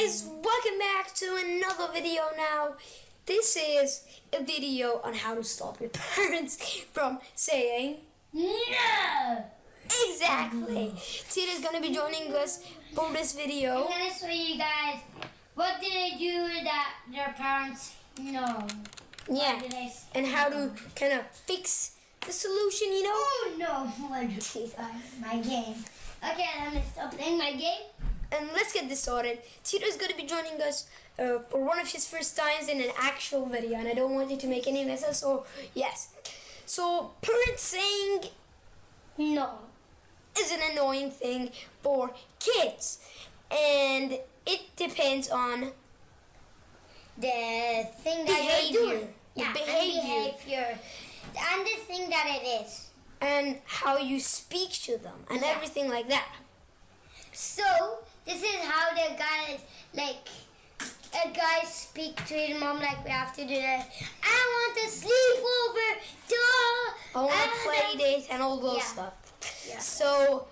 guys, welcome back to another video now. This is a video on how to stop your parents from saying no! Exactly. Tita's gonna be joining us for this video. I'm gonna show you guys what did they do that their parents know. Yeah, and how to kind of fix the solution, you know? Oh no, my game. Okay, let me stop playing my game. And let's get this started. Tito's going to be joining us for one of his first times in an actual video, and I don't want you to make any messes. So yes, so parents saying no is an annoying thing for kids, and it depends on the thing that behavior. you're doing. The Yeah, behavior. And the thing that it is. And how you speak to them and everything like that. So this is how the guys, like a guy speak to his mom, like we have to do that. I want a sleepover, duh. I want to play date and all those stuff. Yeah. So,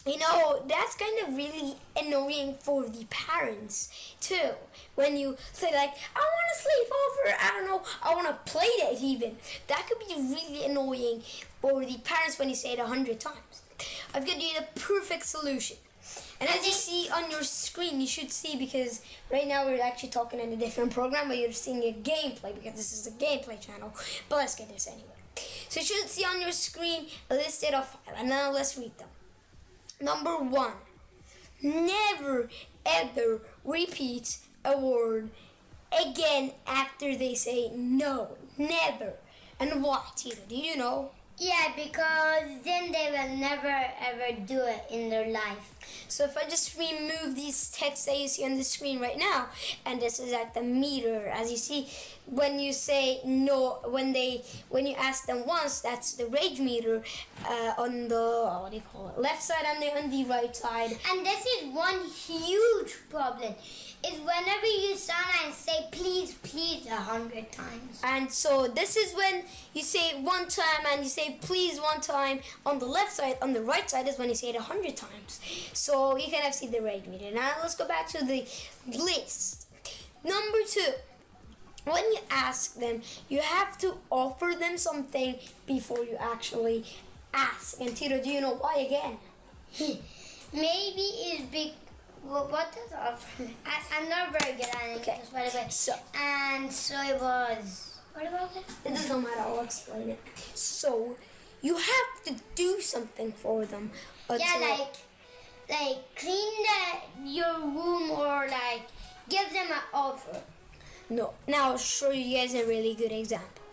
you know, that's kind of really annoying for the parents too. When you say like, I want to sleep over, I don't know, I want to play date even. That could be really annoying for the parents when you say it 100 times. I've given you the perfect solution. And as you see on your screen, you should see, because right now we're actually talking in a different program, but you're seeing a gameplay because this is a gameplay channel. But let's get this anyway. So you should see on your screen a list of 5, and now let's read them. Number 1, never ever repeat a word again after they say no. Never. And why, Tito? Do you know? Yeah, because then they will never ever do it in their life. So if I just remove these texts that you see on the screen right now, and this is at the meter, as you see, when you say no, when you ask them once, that's the rage meter on the left side and on the right side. And this is one huge problem. Is whenever you stand and say please, please 100 times. And so this is when you say it one time and you say please one time on the left side. On the right side is when you say it 100 times. So you can have seen the rate meter. Now let's go back to the list. Number 2, when you ask them, you have to offer them something before you actually ask. And Tito, do you know why again? Maybe it's big. What does offer? I'm not very good at English, by the way. So, and so it was. What about it? It doesn't matter. I'll explain it. So you have to do something for them. Yeah, like clean your room, or like give them an offer. No. Now I'll show you guys a really good example.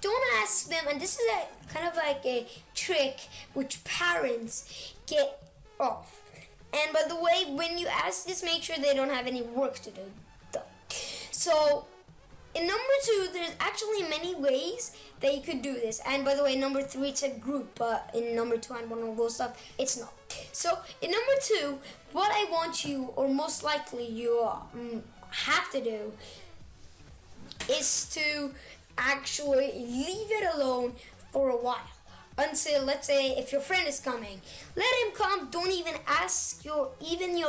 Don't ask them, and this is a kind of like a trick which parents get off. And by the way, when you ask this, make sure they don't have any work to do, though. So, in number 2, there's actually many ways that you could do this. And by the way, number 3, it's a group, but in number 2 and one of those stuff, it's not. So, in number 2, what I want you, or most likely you have to do, is to actually leave it alone for a while. Until, let's say, if your friend is coming, let him come. Don't even ask your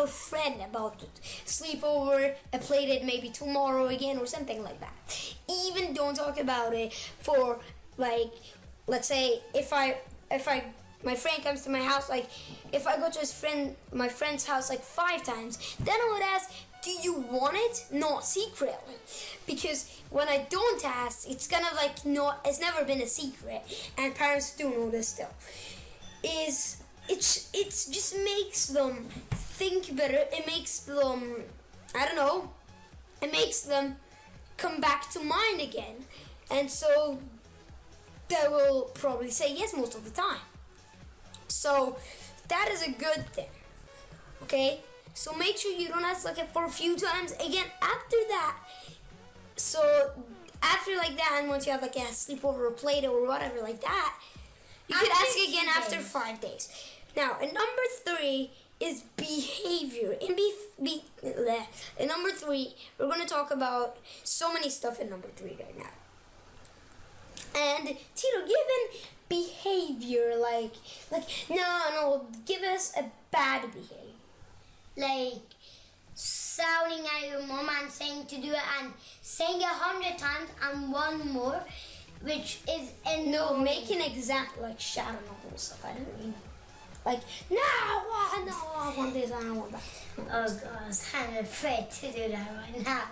friend about it. Sleep over, a play date maybe tomorrow again or something like that. Even don't talk about it for, like, let's say if my friend comes to my house, like if I go to my friend's house like 5 times, then I would ask, do you want it? Not secretly. Because when I don't ask, it's kind of like it's never been a secret, and parents do know this still. It just makes them think better. It makes them, I don't know, it makes them come back to mind again, and so they will probably say yes most of the time. So that is a good thing. Okay. So make sure you don't ask like it for a few times again after that. So after like that, and once you have like a sleepover or play date or whatever like that, you could ask again after 5 days. Now, and number 3 is behavior. In number 3, we're going to talk about so many stuff in number 3 right now. And Tito, given behavior, like no, give us a bad behavior. Like sound shouting at your mom and saying to do it and saying 100 times and one more, which is annoying. No, make an example, like shadow and stuff. I don't mean like, no, I want this, I don't want that. Oh gosh, I'm afraid to do that right now.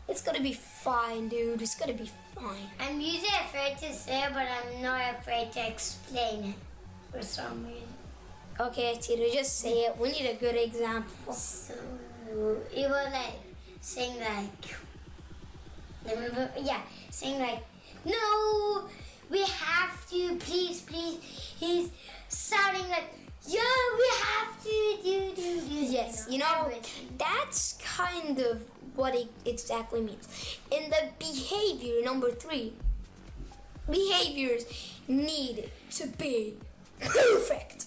It's gonna be fine, dude. It's gonna be fine. I'm usually afraid to say it, but I'm not afraid to explain it for some reason. Okay, Tito, just say it. We need a good example. So, it was like saying like, remember? Yeah, saying like, no, we have to, please. He's shouting like, yeah, we have to do. Yes, you know, everything. that's kind of what it exactly means. In the behavior, number 3, behaviors need to be perfect.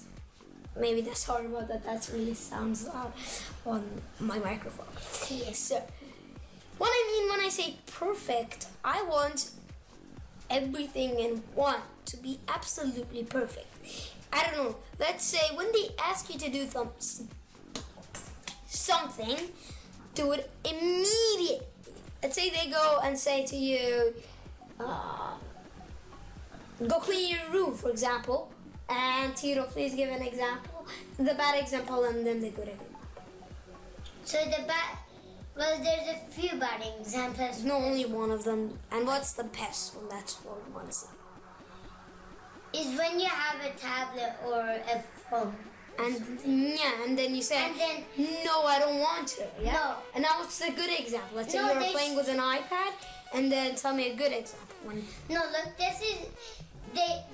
Maybe that's sorry about that. That really sounds loud on my microphone. Yes. So, what I mean when I say perfect, I want everything in one to be absolutely perfect. I don't know. Let's say when they ask you to do something, do it immediately. Let's say they go and say to you, go clean your room, for example. And Tito, please give an example. The bad example and then the good example. So well, there's a few bad examples. No, only one of them. And what's the best one? That's what we want to see. Is when you have a tablet or a phone. And then you say, And then, no, I don't want to. Yeah? No. And now what's the good example? Let's say No, you're playing with an iPad, and then tell me a good example. no, look,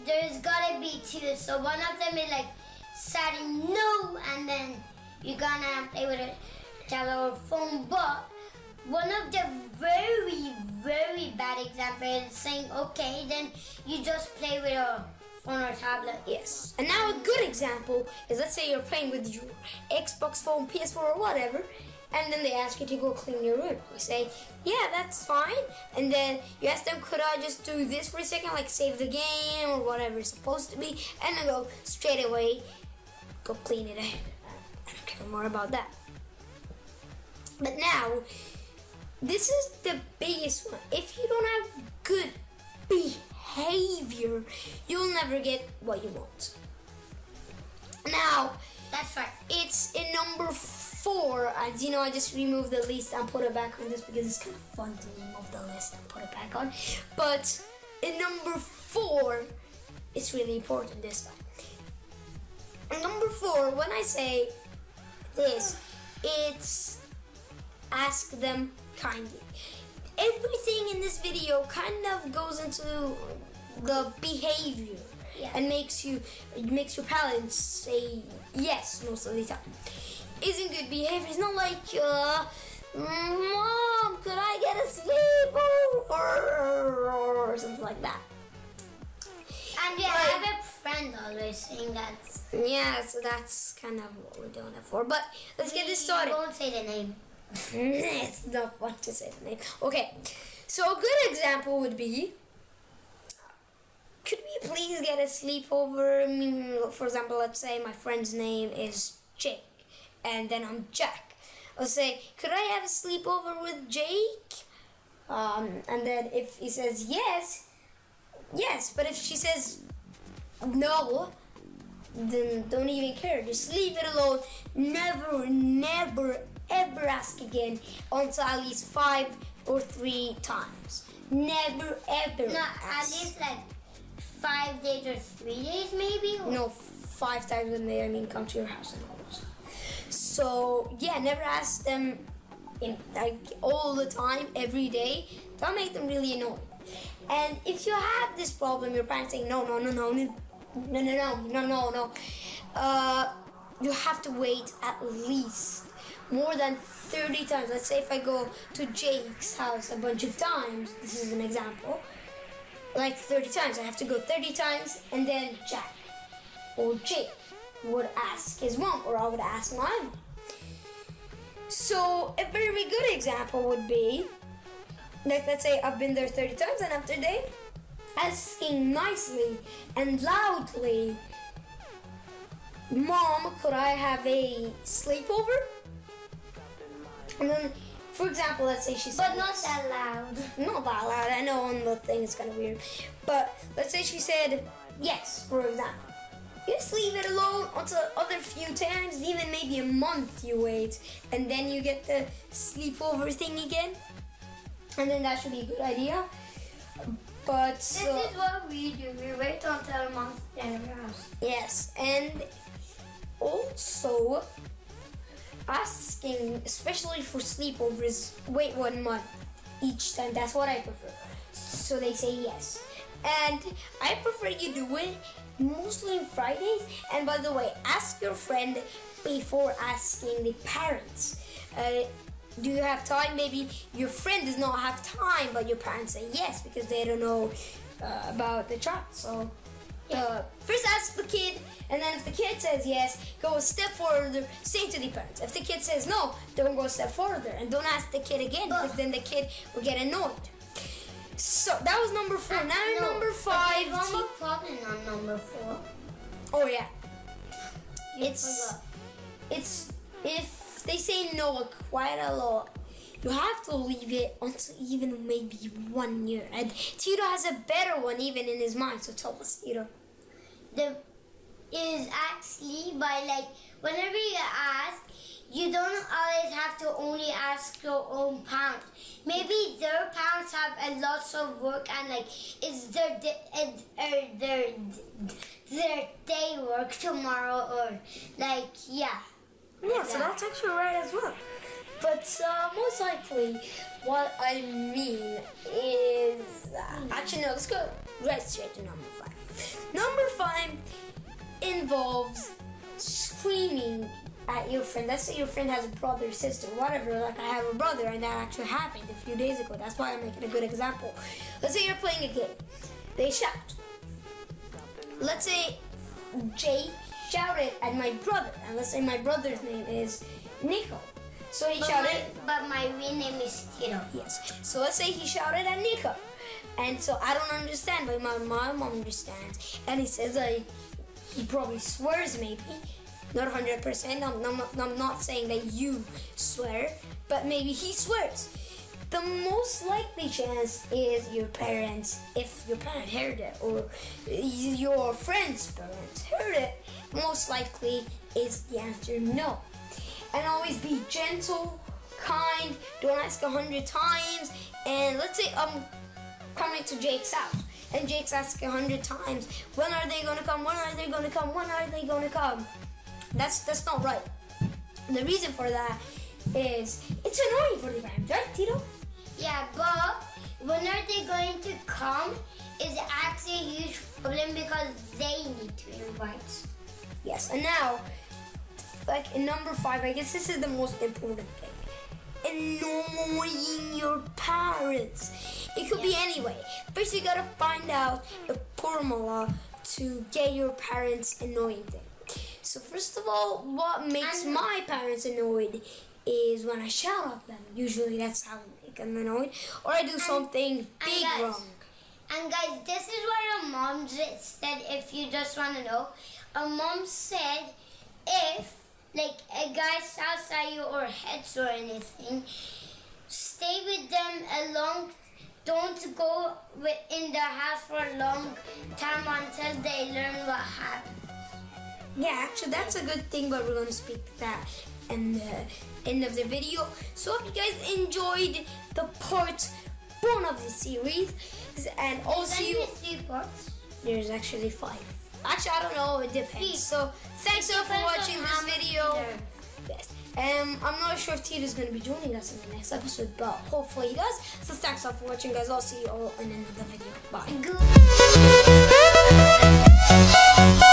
there's gotta be 2. So one of them is like saying no, and then you're gonna play with a tablet or phone. But one of the very, very bad examples is saying okay, then you just play with a phone or tablet. Yes. And now a good example is, let's say you're playing with your Xbox phone, PS4 or whatever, and then they ask you to go clean your room. You say, yeah, that's fine. And then you ask them, could I just do this for a second, like save the game or whatever it's supposed to be, and then go straight away, go clean it. I don't care more about that. But now, this is the biggest one. If you don't have good behavior, you'll never get what you want. Now, That's right. it's in number 4. As you know, I just removed the list and put it back on this because it's kind of fun to remove the list and put it back on. But in number 4, it's really important this time. In number 4, when I say this, it's ask them kindly. Everything in this video kind of goes into the behavior. Yeah. And makes your parents say yes most of the time. Isn't good behavior. It's not like, Mom, could I get a sleepover or something like that. And you have a friend always saying that. Yeah, so that's kind of what we're doing it for. But let's get this started. You won't say the name. It's not fun to say the name. Okay, so a good example would be, could we please get a sleepover? For example, let's say my friend's name is Jake, and then I'm Jack. I'll say, could I have a sleepover with Jake? And then if he says yes, yes. But if she says no, then don't even care. Just leave it alone. Never, ever ask again until at least 5 or 3 times. Never, ever No, at ask. least like 5 days or 3 days maybe? No, 5 times when they, come to your house and all those. So, yeah, never ask them all the time, every day. Don't make them really annoying. And if you have this problem, your parents saying, no, you have to wait at least more than 30 times. Let's say if I go to Jake's house a bunch of times, this is an example, like 30 times, I have to go 30 times, and then Jack or Jake would ask his mom, or I would ask my mom. So a very good example would be, like, let's say I've been there 30 times, and after they asking nicely and loudly, Mom, could I have a sleepover? And then For example, let's say she said But not that loud. Not that loud. I know on the thing it's kind of weird. But let's say she said yes, for example. You just leave it alone until other few times, even maybe a month you wait, and then you get the sleepover thing again. And then that should be a good idea. But This is what we do. We wait until a month then we ask. yes, and also asking, especially for sleepovers, wait 1 month each time. That's what I prefer. So they say yes. And I prefer you do it mostly on Fridays. And by the way, ask your friend before asking the parents. Do you have time? Maybe your friend does not have time, but your parents say yes because they don't know about the child. So first ask the kid, and then if the kid says yes, go a step further, say to the parents. If the kid says no, don't go a step further, and don't ask the kid again because then the kid will get annoyed. So that was number 4. Now number 5. There's one more problem on number 4. Oh yeah. You It's forgot. if they say no quite a lot, you have to leave it until even maybe 1 year. And Tito has a better one even in his mind. So tell us, Tito. Is actually by like whenever you ask, you don't always have to only ask your own parents. Maybe their parents have a lot of work and like it's their day work tomorrow or like yeah. Yeah, so that's actually right as well. But most likely, what I mean is actually no. Let's go right straight to number 5. Number 5 involves screaming at your friend. Let's say your friend has a brother or sister, whatever. Like I have a brother, and that actually happened a few days ago. That's why I'm making a good example. Let's say you're playing a game. They shout. Let's say Jay shouted at my brother, and let's say my brother's name is Nico. So he shouted. But my real name is Tito. Yes. So let's say he shouted at Nico, and so I don't understand, but my mom understands, and he says like he probably swears maybe, not 100%. I'm not saying that you swear, but maybe he swears. The most likely chance is your parents, if your parent heard it, or your friend's parents heard it, most likely is the answer no. And always be gentle, kind, don't ask 100 times. And let's say I'm coming to Jake's house, and Jake's asking 100 times, when are they gonna come? When are they gonna come? When are they gonna come? That's not right. The reason for that is it's annoying for the parents, right, Tito? Yeah, but when are they going to come is actually a huge problem because they need to invite. Yes, and now, like in number 5, I guess this is the most important thing. Annoying your parents. It could be any way. First, you gotta find out a formula to get your parents annoying them. So first of all, what makes my parents annoyed is when I shout at them. Usually that's how I make them annoyed. Or I do something big wrong. And guys, this is what our mom said, if you just want to know. Our mom said if like a guy shouts at you or hits or anything, stay with them a long, don't go in their house for a long time until they learn what happened. Yeah, actually that's a good thing, but we're going to speak to that in the end of the video. So hope you guys enjoyed the part 1 of the series, and also there's actually 5. Actually, I don't know, it depends. So thanks all for watching this video. Yes. I'm not sure if Tito's going to be joining us in the next episode, but hopefully he does. So thanks all for watching, guys. I'll see you all in another video. Bye.